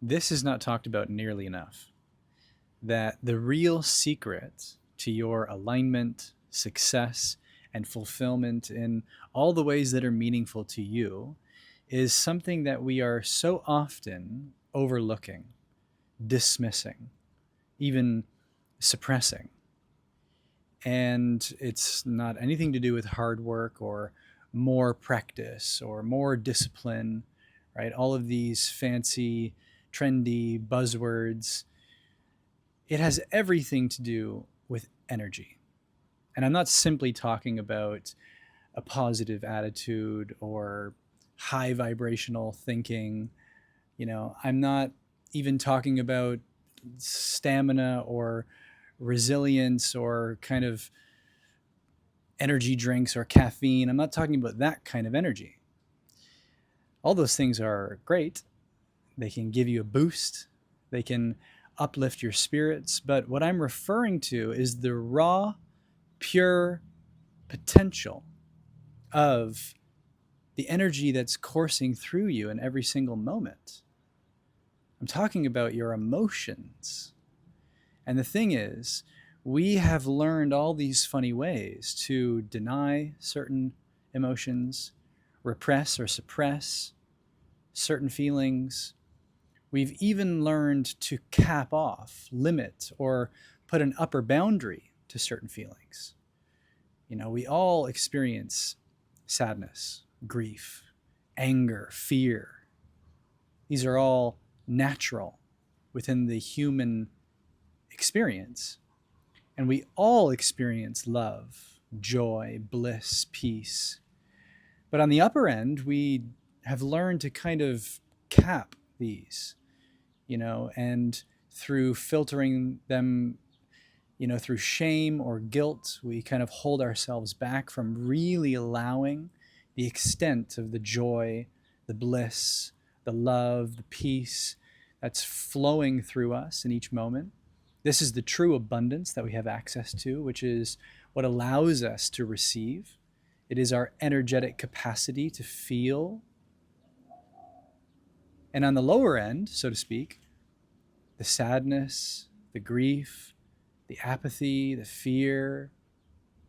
this is not talked about nearly enough. That the real secret to your alignment, success, and fulfillment in all the ways that are meaningful to you is something that we are so often overlooking, dismissing, even suppressing. And it's not anything to do with hard work or more practice or more discipline, right? All of these fancy, trendy buzzwords. It has everything to do with energy. And I'm not simply talking about a positive attitude or high vibrational thinking. I'm not even talking about stamina or resilience or kind of energy drinks or caffeine. I'm not talking about that kind of energy. All those things are great. They can give you a boost, they can uplift your spirits. But what I'm referring to is the raw, pure potential of the energy that's coursing through you in every single moment. I'm talking about your emotions. And the thing is, we have learned all these funny ways to deny certain emotions, repress or suppress certain feelings. We've even learned to cap off, limit, or put an upper boundary to certain feelings. We all experience sadness, grief, anger, fear. These are all natural within the human experience. And we all experience love, joy, bliss, peace. But on the upper end, we have learned to kind of cap these, and through filtering them, through shame or guilt, we kind of hold ourselves back from really allowing the extent of the joy, the bliss, the love, the peace that's flowing through us in each moment. This is the true abundance that we have access to, which is what allows us to receive. It is our energetic capacity to feel. And on the lower end, so to speak, the sadness, the grief, the apathy, the fear,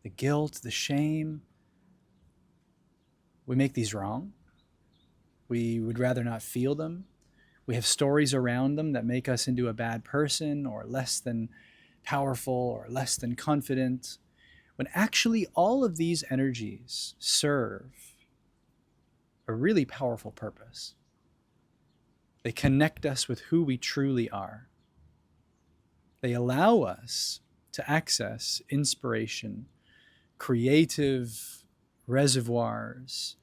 the guilt, the shame, we make these wrong. We would rather not feel them. We have stories around them that make us into a bad person or less than powerful or less than confident, when actually all of these energies serve a really powerful purpose. They connect us with who we truly are. They allow us to access inspiration, creative reservoirs,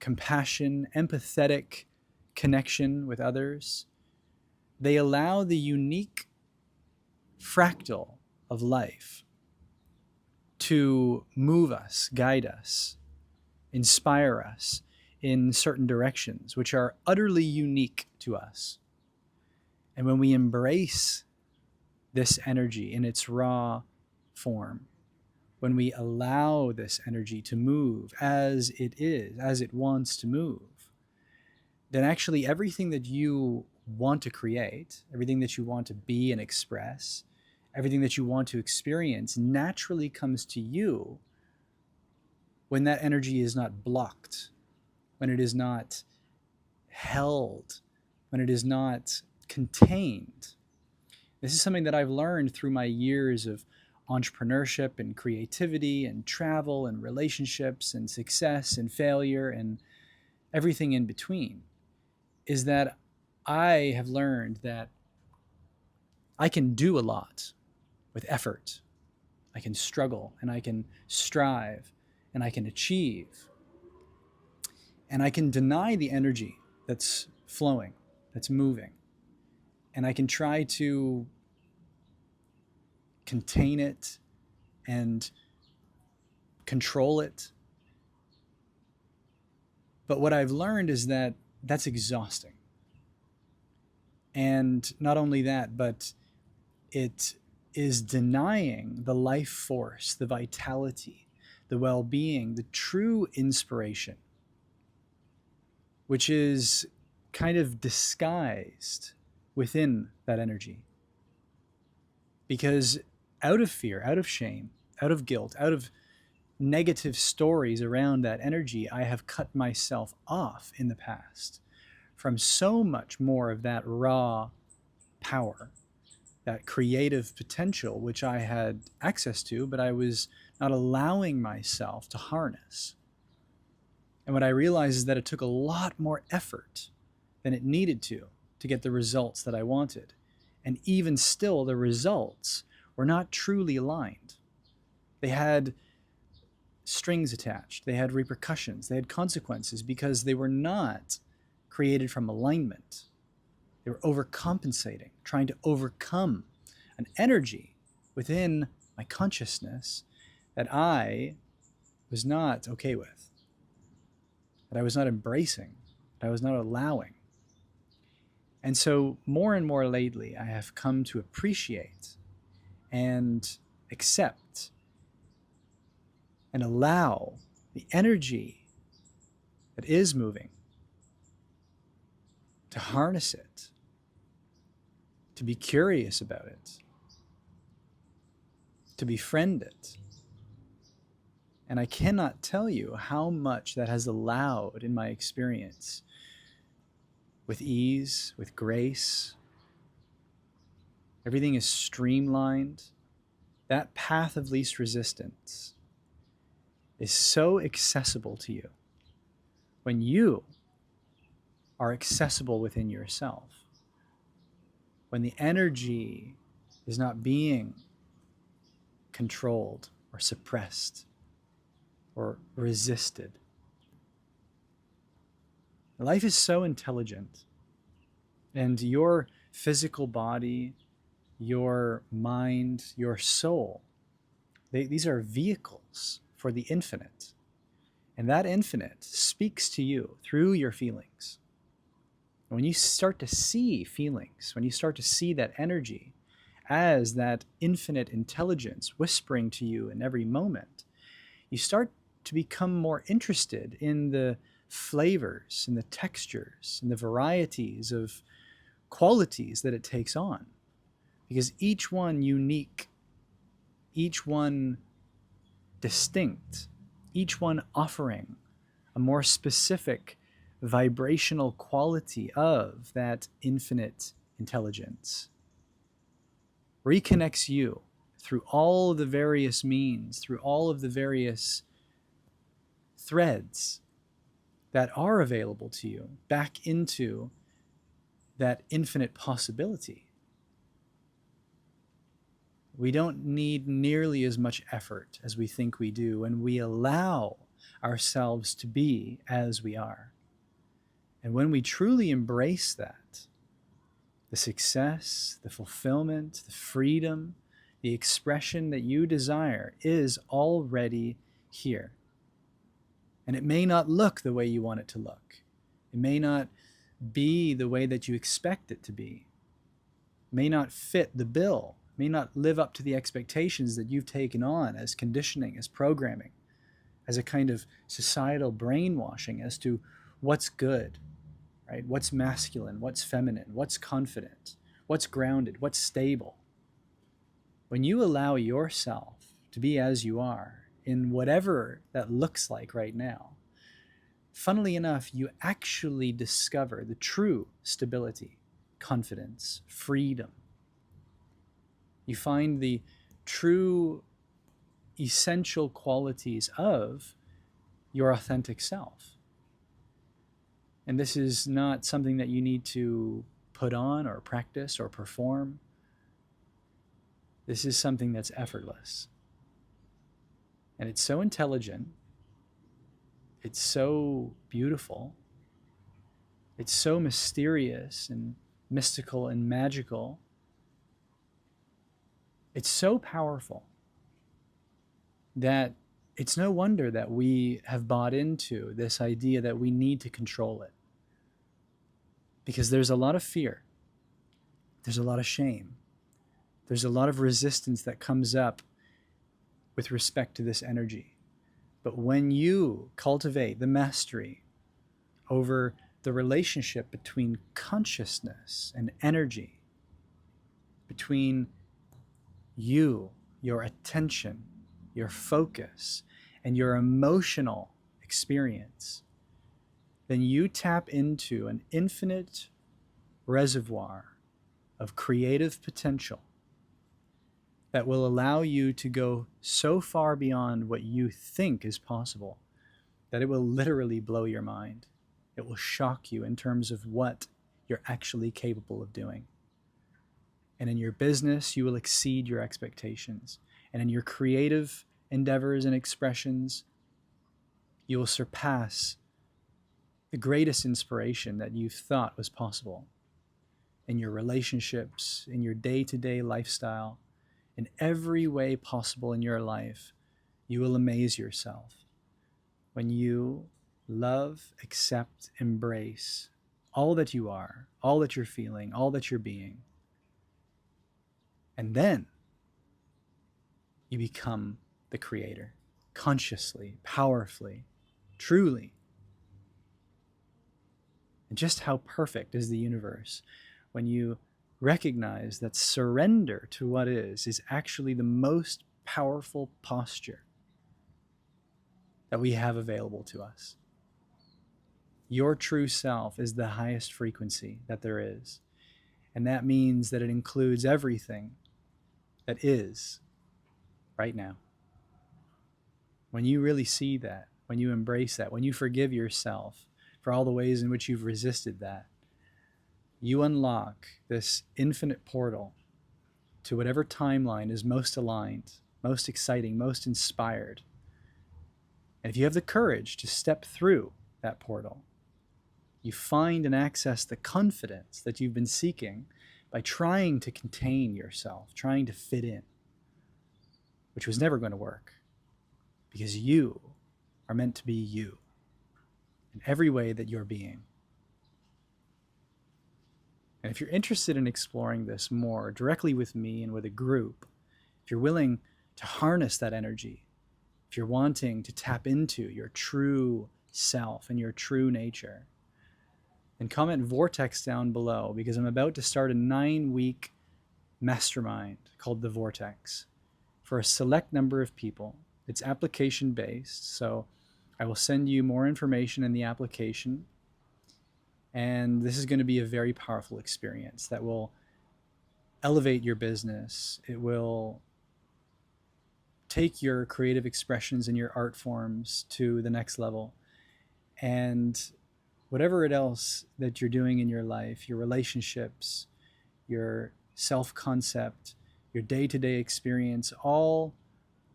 compassion, empathetic connection with others. They allow the unique fractal of life to move us, guide us, inspire us in certain directions, which are utterly unique to us. And when we embrace this energy in its raw form, when we allow this energy to move as it is, as it wants to move, then actually everything that you want to create, everything that you want to be and express, everything that you want to experience naturally comes to you when that energy is not blocked, when it is not held, when it is not contained. This is something that I've learned through my years of entrepreneurship and creativity and travel and relationships and success and failure and everything in between, is that I have learned that I can do a lot with effort. I can struggle and I can strive and I can achieve. And I can deny the energy that's flowing, that's moving. And I can try to contain it and control it. But what I've learned is that that's exhausting. And not only that, but it is denying the life force, the vitality, the well-being, the true inspiration, which is kind of disguised within that energy. Because out of fear, out of shame, out of guilt, out of negative stories around that energy, I have cut myself off in the past from so much more of that raw power, that creative potential, which I had access to, but I was not allowing myself to harness. And what I realized is that it took a lot more effort than it needed to get the results that I wanted. And even still, the results were not truly aligned. They had strings attached, they had repercussions, they had consequences, because they were not created from alignment. They were overcompensating, trying to overcome an energy within my consciousness that I was not okay with, that I was not embracing, that I was not allowing. And so more and more lately, I have come to appreciate and accept and allow the energy that is moving, to harness it, to be curious about it, to befriend it. And I cannot tell you how much that has allowed in my experience, with ease, with grace. Everything is streamlined. That path of least resistance is so accessible to you when you are accessible within yourself. When the energy is not being controlled or suppressed or resisted. Life is so intelligent, and your physical body, your mind, your soul, these are vehicles for the infinite. And that infinite speaks to you through your feelings. And when you start to see feelings, when you start to see that energy as that infinite intelligence whispering to you in every moment, you start to become more interested in the flavors and the textures and the varieties of qualities that it takes on. Because each one unique, each one distinct, each one offering a more specific vibrational quality of that infinite intelligence, reconnects you through all the various means, through all of the various threads that are available to you, back into that infinite possibility. We don't need nearly as much effort as we think we do when we allow ourselves to be as we are. And when we truly embrace that, the success, the fulfillment, the freedom, the expression that you desire is already here. And it may not look the way you want it to look. It may not be the way that you expect it to be. It may not fit the bill. It may not live up to the expectations that you've taken on as conditioning, as programming, as a kind of societal brainwashing as to what's good, right? What's masculine, what's feminine, what's confident, what's grounded, what's stable. When you allow yourself to be as you are, in whatever that looks like right now, funnily enough, you actually discover the true stability, confidence, freedom. You find the true essential qualities of your authentic self. And this is not something that you need to put on or practice or perform. This is something that's effortless. And it's so intelligent. It's so beautiful. It's so mysterious and mystical and magical. It's so powerful that it's no wonder that we have bought into this idea that we need to control it. Because there's a lot of fear. There's a lot of shame. There's a lot of resistance that comes up with respect to this energy. But when you cultivate the mastery over the relationship between consciousness and energy, between you, your attention, your focus, and your emotional experience, then you tap into an infinite reservoir of creative potential that will allow you to go so far beyond what you think is possible that it will literally blow your mind. It will shock you in terms of what you're actually capable of doing. And in your business, you will exceed your expectations. And in your creative endeavors and expressions, you will surpass the greatest inspiration that you thought was possible. In your relationships, in your day-to-day lifestyle, in every way possible in your life, you will amaze yourself when you love, accept, embrace all that you are, all that you're feeling, all that you're being. And then you become the creator, consciously, powerfully, truly. And just how perfect is the universe when you recognize that surrender to what is actually the most powerful posture that we have available to us. Your true self is the highest frequency that there is. And that means that it includes everything that is right now. When you really see that, when you embrace that, when you forgive yourself for all the ways in which you've resisted that, you unlock this infinite portal to whatever timeline is most aligned, most exciting, most inspired. And if you have the courage to step through that portal, you find and access the confidence that you've been seeking by trying to contain yourself, trying to fit in, which was never going to work, because you are meant to be you in every way that you're being. And if you're interested in exploring this more directly with me and with a group, if you're willing to harness that energy, if you're wanting to tap into your true self and your true nature, then comment Vortex down below, because I'm about to start a 9-week mastermind called the Vortex for a select number of people. It's application based, so I will send you more information in the application. And this is going to be a very powerful experience that will elevate your business. It will take your creative expressions and your art forms to the next level. And whatever else that you're doing in your life, your relationships, your self-concept, your day-to-day experience, all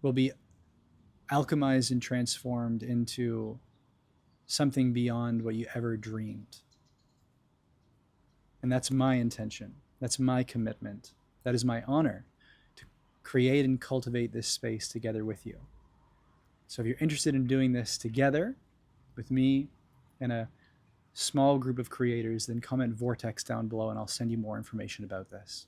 will be alchemized and transformed into something beyond what you ever dreamed. And that's my intention. That's my commitment. That is my honor to create and cultivate this space together with you. So if you're interested in doing this together with me and a small group of creators, then comment Vortex down below and I'll send you more information about this.